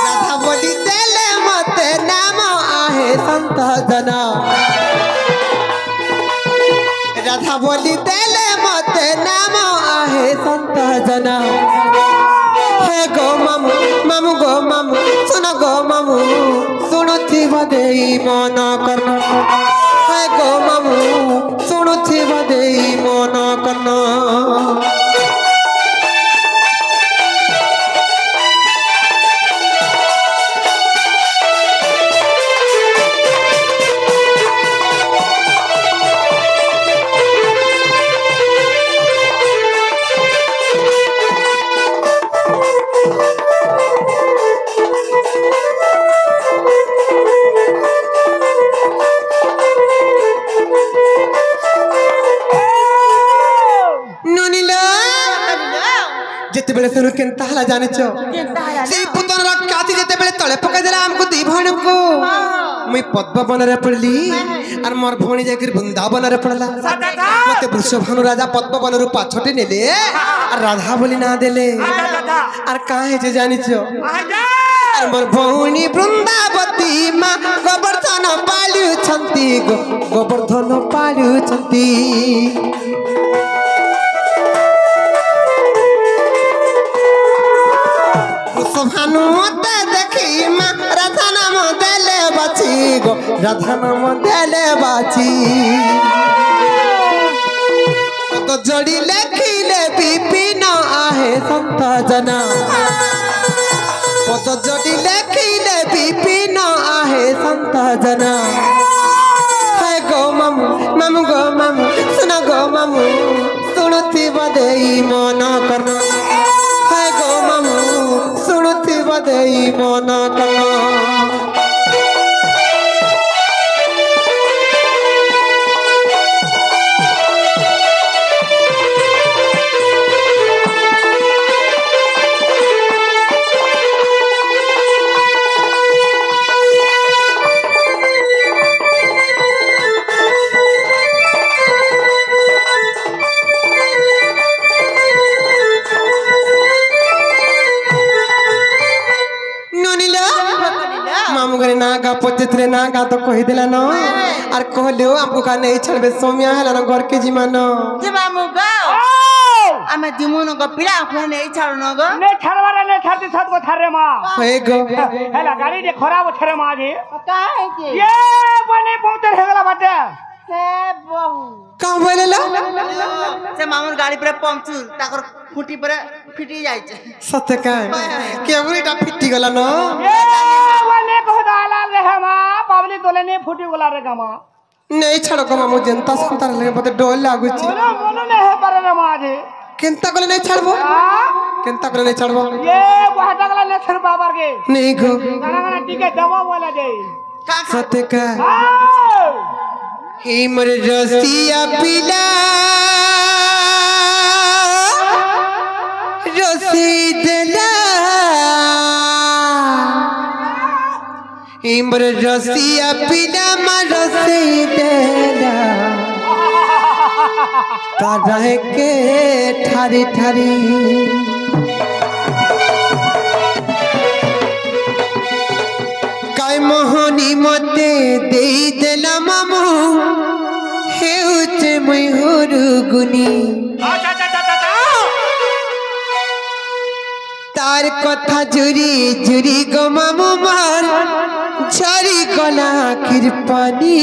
রাধা বলি দেলে মতে নাম আহে সন্ত জন রাধা বলি দেলে মতে নাম আহে সন্ত জন হে গো মামু মামু গো মামু শুন গো মামু শুণুথিব দেই মন কর্ণ হে গো মামু শুণুথিব দেই মন কর্ণ যেতেবেলে শুনু কেনতা হলা জানিছ সেই পুতন রাক্ষসী যেতেবেলে তলে পকাই দেলা আমকু দুই ভৌণীଙ୍କୁ মুই পদ্মবନରେ পড়লি আর মোর ভৌণী যাই বৃন্দাবନରେ পড়লা মতে বৃষভানু রাজা পদ্মবনরু পাছটি নেলে আর রাধা বলি না দেলে আর কাহে যে জানিছ আর মোর ভৌণী বৃন্দাবতী মা গোবর্ধন পালুছন্তি গোবর্ধন পালুছন্তি ভানু মতে দেখি মা রাধা নাম দেলে বাছি গো রাধা নাম দেলে বাছি पद जोड़ी लेखिले विपिन आहे संत जना पद जोड़ी लेखिले विपिन आहे संत जना हाय गो मामू मामू गो मामू सुना गो मामू सुनती बदेई मन करना हाय गो मामू सुनती बदेई मन करना पचेतरे ना गा तो कहि देला न आर कहलियो आपको का नहीं छड़बे सोमिया हला न घर के जीवन जे मामू गो आमे दिमुन गो पिला को नहीं छाड़ न गो ने छड़वारे ने छाती छत को थारे मा होए गो हेला गाड़ी दे खराब थारे मा जी का है के ये बने पहुंचर हे गला बाटे से बहु का बोलेला से मामूर गाड़ी पर पंचर ताकर फुटी पर फिटी जाय छे सत्य का केवरीटा फिटी गला न ये बने कहदा लाल रे मा पब्लिक दोले ने फुटी गला रे गमा नहीं छड़ो को मामू जनता संतार लगे बते डोल लागु छी मोनो ने हे पर रे मा जी केनता गले नहीं छड़बो केनता गले नहीं छड़बो ये बहटा गला ने छड़ बाबर के नहीं गो गाना गाना टिके दबा बोला दे सत्य का ही मर रसिया पिला रसीदला इमर रसिया पिला मर रसीदला तारह के ठारी ठारी काय मोहनी मते दे देला मामू हेउते मयूर गुनी तार कथा जुरी जुरी गो मामू मार झरी गला कृपानी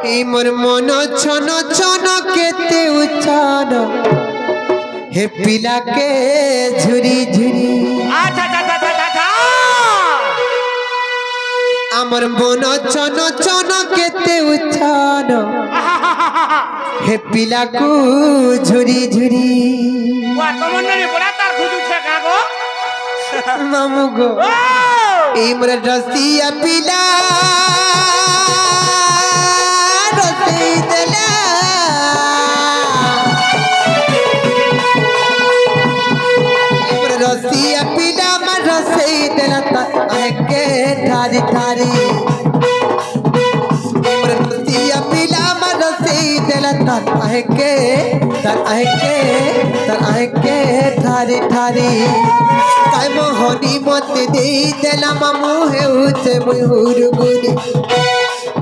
हे मोर मन छन छन केते उछन हे पिला के झुरी झुरी आमर मन छन छन केते उछन हे पिला को झुरी झुरी मामू गो इमर रसिया पिला रसी देला इमर रसिया पिला मर रसी देला ता के थारी थारी इमर रसिया पिला मर रसी देला ता के थारी थारी काय मोहनी मत दे देला मामू हेउते मयूर गुनी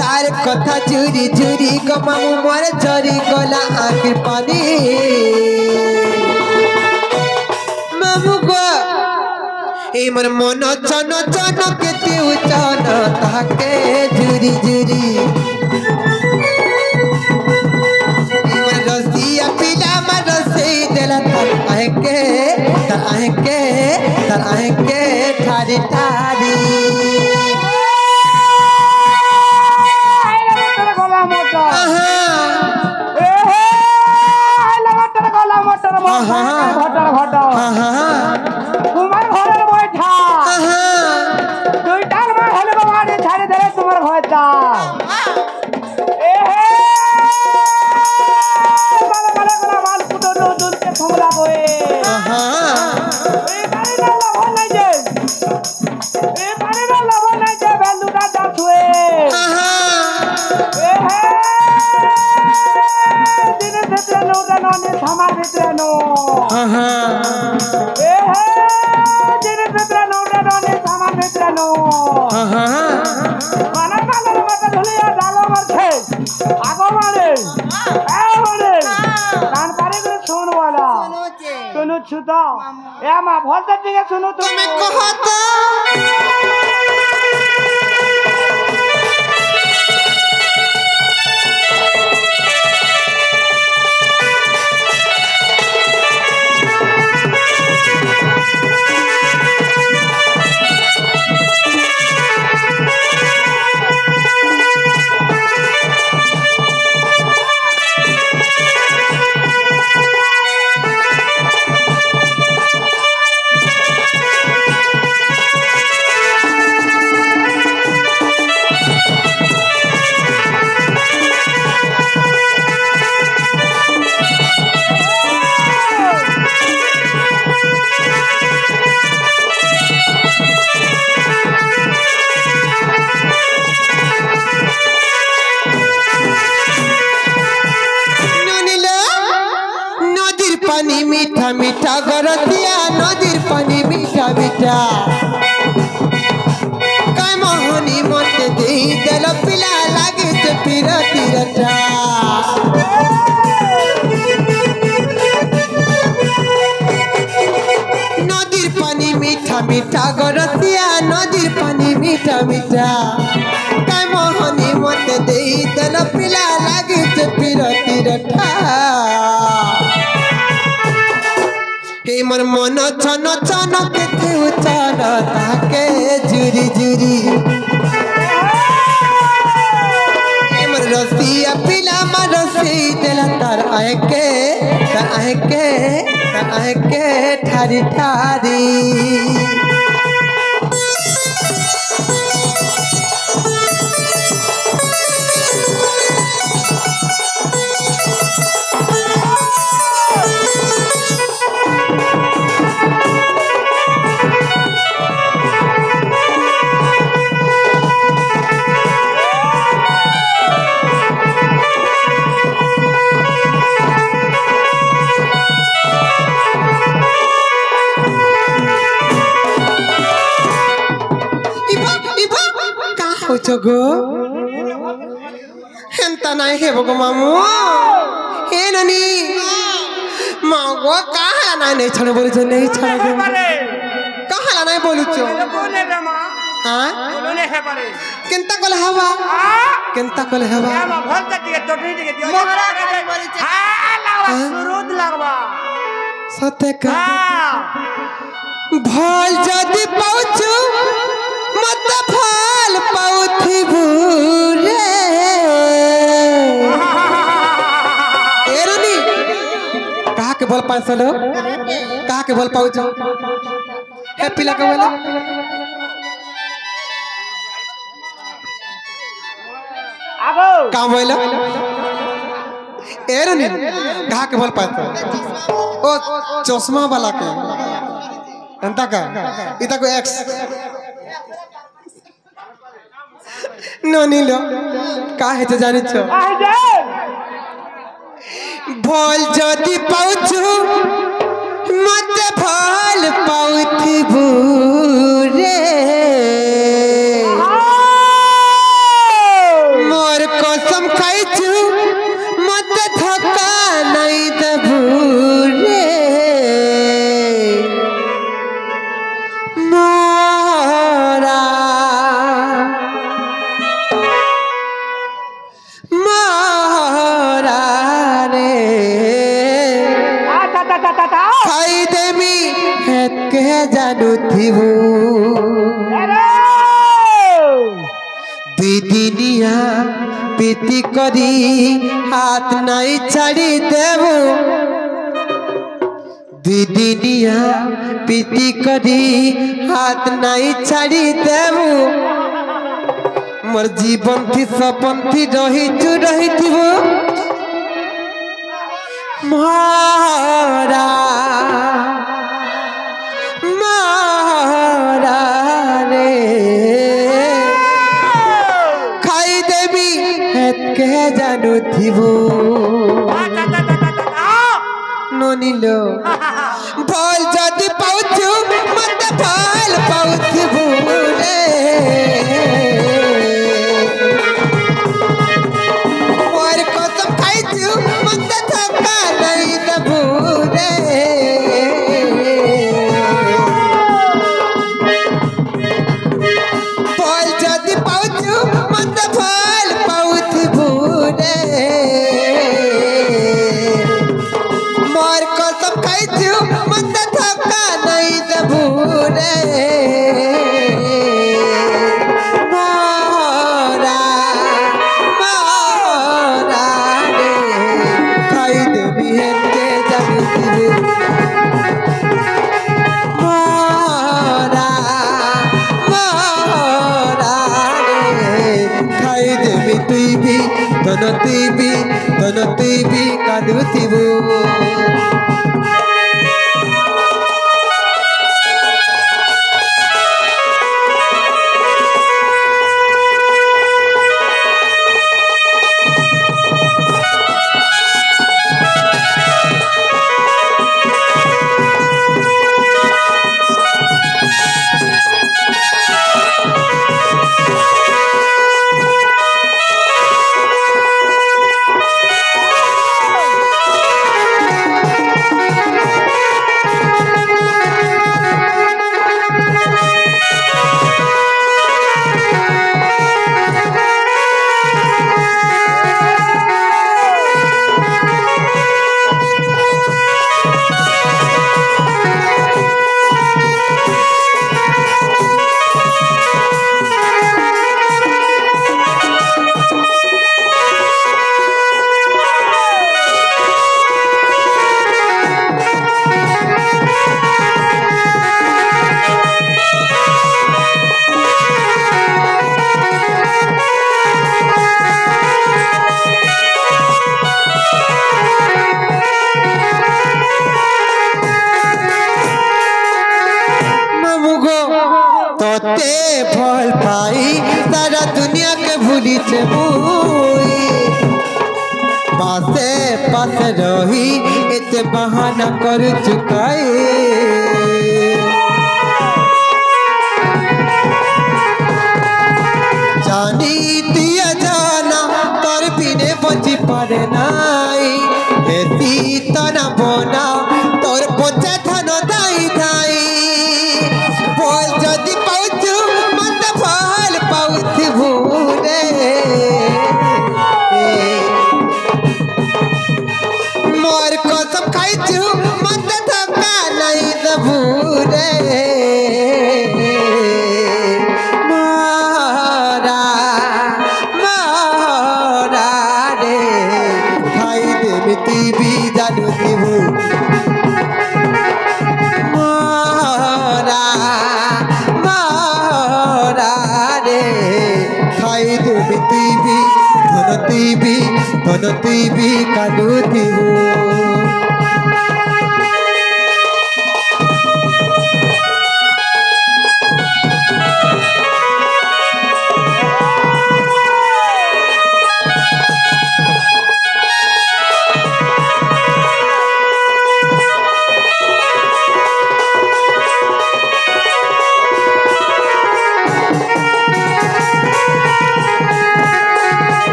तार कथा चुरी चुरी गो मामू मोर झरी गला आखिर पानी मामू गो ए मोर मन छन छन केते उचन ताके झुरी झुरी ए मोर रसिया पिला मर रसी देला तार के ठारी ठारी तुम्हार घरे बैठा दुईटार में हेले बाड़ी छाड़ी दे तुम्हार घर जा ए हे बाला बाला कोना माल पुटो दो दूध के फुमला गोए ए बाड़ी ना लाभ नहीं जे बेलुदा जा छुए ए हे दिन भित्र नो दनोने हमार भित्र नो ए हे दिन भित्र नो दनोने हमार भित्र नो माना काले मत धुलिया डालो मरथे आगो मारे ए मारे कान पारे के सुन वाला सुनो छुता ए मा भोल तक के सुनो तुम्हें कहता गरतिया नदीर पानी मीठा मीठा काय मोहनी मत दे दिल पिला लागे जे पीरा तीरटा नदीर पानी मीठा मीठा गरतिया नदीर पानी मीठा मीठा काय मोहनी मत दे दिल पिला लागे जे पीरा तीरटा हे मन मन छन छन के थे उचान ताके जुरी जुरी हे मन रसिया पिला मन रसी दिला तार आए के ठारी ठारी गो हेंता नाही हे बगो मामू हे ननी मागो काहाला नाही छण बोलुछ नाही छण गो काहाला नाही बोलुछ बोले रे मां हां बोले हे पारे केंता कल हवा मां भलता टिके चटनी टिके दियो मोहरा काय बोलिछ हां लावा सुरुद लागवा सत्य का हां भल जदी पाउछु मत फल पाउथि भूरे एरनी कहा के बोल पाए सलो कहा के बोल पाउ छ हे पिला के बोला आगो का बोला एरनी कहा के बोल पाए ओ चश्मा वाला के अंता का इता को एक्स ननीलो का है तो जानि छ भल जदी पाउछु मत फल पाउथि भूरे मोर कसम खाइछु मत धक्का नहीं दबूरे मोरा खाई देमी हेत के जानू थीबू दीदिनिया पीती करी हाथ नहीं छाड़ी देबू दीदिनिया पीती करी हाथ नहीं छाड़ी देबू मोर जीवन थी सपन थी रही थीबू मारा मारा रे खाई देबी हेत के जानू थीबू ननीलो भल जदी पाउछु मत फल पाउथीबू रे मोर कसम खाइछु मत धक्का नहीं दबू रे फल जदी पाउछु मत फल पाउथीबू रे मोर कसम खाइछु मत धक्का नहीं दबू रे मोरा मोरा रे खाई देबी हेते जानी मोरा मोरा रे खाई देबी तुई भी धन तुई भी कादुथिबू ते भल पाई सारा दुनिया के भूली छे मुई पासे पासे रही एते बहाना कर चुकाए जानी दिया जाना तोर बिने बची पारे नाई हेती तना बोना तोर बचे थन दाई दाई बोल जदी पाउछु मत फल पाउथि भूरे मोर कसम खाइछु मत धक्का नहीं दबूरे धनती भी कालूती हूँ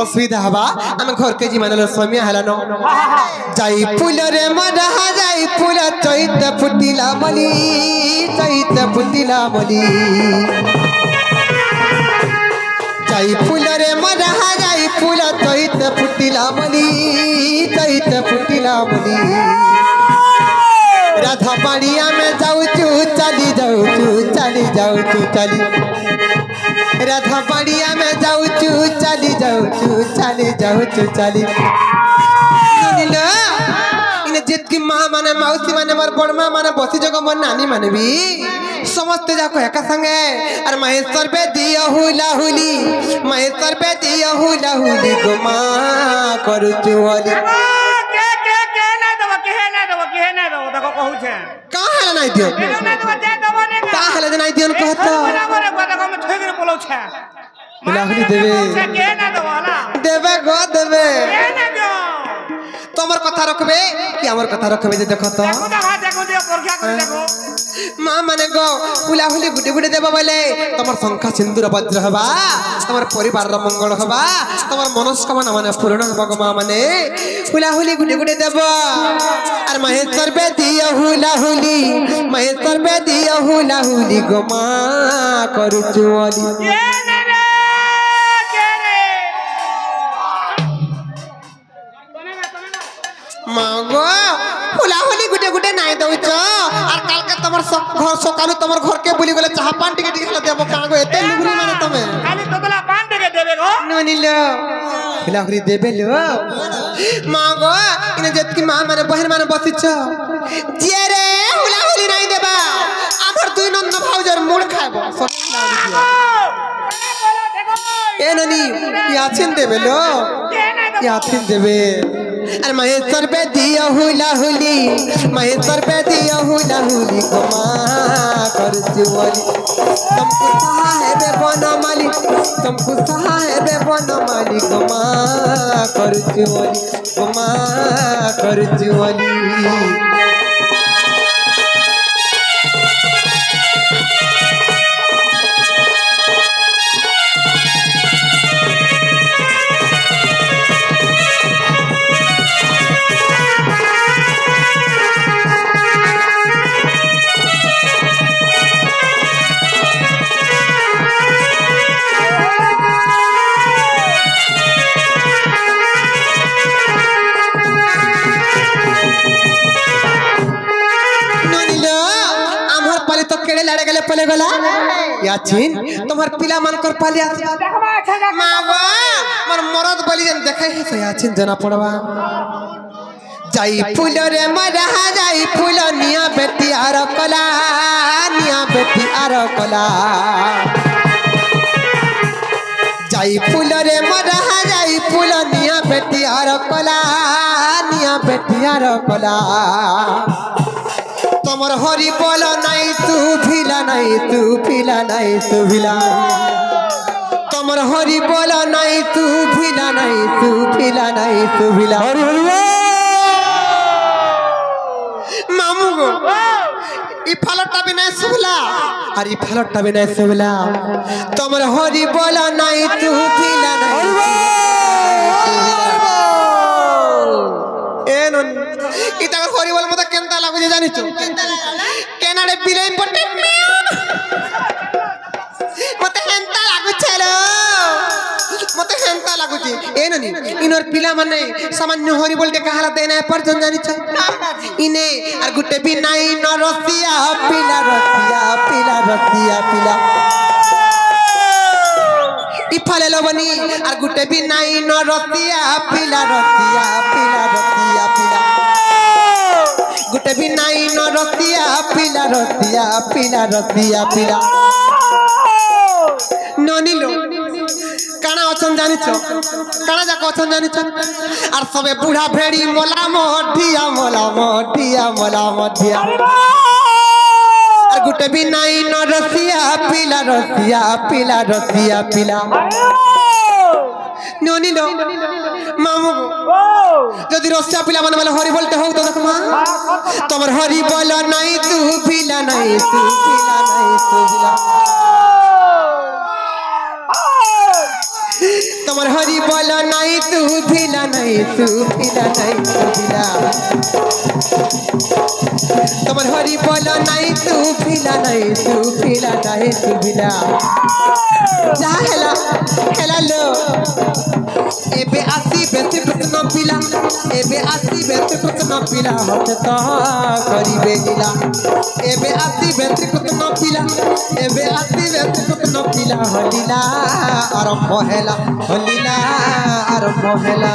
असुविधा हवा आम घर के जी मानल समय हलानो जाई फूल रे मरा जाई फूल चैत फुटिला मली जाई फूल रे मरा जाई फूल चैत फुटिला मली राधा पानिया में जाऊचू चली जाऊचू राधा पानिया में जाऊचू चली इने जितकी माँ माने मौसी माने मोर बड़मा माने बसी जगह मोर नानी माने भी समस्त जाको एका संगे और महेश्वर पे दिया हुला हुली गो माँ करू चुवाली कहाँ नहीं दियो कहाँ नहीं दियो कहता हुलाहुली देवे गो देवे तमर कथा रखबे कि हमर कथा रखबे जे देखो तो माँ माने गो हुलाहुली गुटे गुटे देबो बोले तमर शंखा सिंदूर वज्र हबा तमर परिवार र मंगल हबा तमर मनस्कामना माने पूर्ण हबा गो माँ माने हुलाहुली गुटे गुटे देबो और महेश्वर पे दिया हुलाहुली गो माँ करू चुवाली मागो हुलाहुली गुटे गुटे नाइ दउछ और काल के तमर घर सकालु तमर घर के बुली गले चाह पान टिके टिके देबो कागो एते लुगरी माने तमे खाली तोतला पान टिके देबे गो ननिलो हुलाहुली देबे लो मागो इने जतकी मां माने बहन माने बसिछ जे रे हुलाहुली नाइ देबा हमर दुई नंद भाउजर मूल खाबो ए ननी याचिन देबे लो याचिन देबे अरे महेश्वर पे दिया हुलाहुली गमा कर चुवाली तुमको सहाय बे बनमाली गमा कर चुवाली पले गला याचिन तुम्हार पिला मन कर पालिया मावा मोर मरद बलि जन देखै है याचिन जना पड़वा যাই ফুল রে মরা যাই ফুল নিয়া বেটি আর কলা নিয়া বেটি আর কলা যাই ফুল রে মরা যাই ফুল নিয়া বেটি আর কলা নিয়া বেটি আর কলা তোমার হরি বল নাই তু ভিলা নাই তু ভিলা নাই তু ভিলা তোমার হরি বল নাই তু ভিলা নাই তু ভিলা নাই তু ভিলা হরি হরি মামু গো ই ফালটা বিনাই সুবলা আর ই ফালটা বিনাই সুবলা তোমার হরি বল নাই তু ভিলা নাই এ নন ইটা হরি বল মত কেনতা লাগুছে জানিছো কেনারে বিলাই পটে মতে হেনতা লাগুছে লো মতে হেনতা লাগুছে এ ননি ইনর পিলা মানে সামান্য হরি বলতে কাহালা দেনা পর্যন্ত জানিছো ইনে আর গুটে বি নাই ন রসিয়া পিলা রসিয়া পিলা রসিয়া পিলা ইফালে লবনি আর গুটে বি নাই ন রসিয়া পিলা রসিয়া পিলা রসিয়া পিলা গুটে বি নাই ন রসিয়া পিলা রসিয়া পিলা রসিয়া পিলা ননিলো কানা অছন জানিছ কানা যাক অছন জানিছ আর সবে বুড়া ভেড়ি মোলা মঠিয়া মোলা মঠিয়া মোলা মঠিয়া আর গুটে বি নাই ন রসিয়া পিলা রসিয়া পিলা রসিয়া পিলা ননিলো মামু যদি রসিয়া পিলা মানে বলে হরি বলতে হোক তো দেখো মা তোমার হরি বল নাই তু পিলা নাই তু পিলা নাই তু পিলা তোমার হরি বল নাই তু ভিলা নাই তু ভিলা নাই তু ভিলা তোমার হরি বল নাই তু ভিলা নাই তু ভিলা নাই তু ভিলা যা হেলা হেলা লো এবে আসি বেতে টুক ন পিলা এবে আসি বেতে টুক ন পিলা হতে তো করিবে গিলা এবে আসি বেতে টুক ন পিলা এবে আসি বেতে টুক ন পিলা হলিলা আরম্ভ হেলা হলিলা আরম্ভ হেলা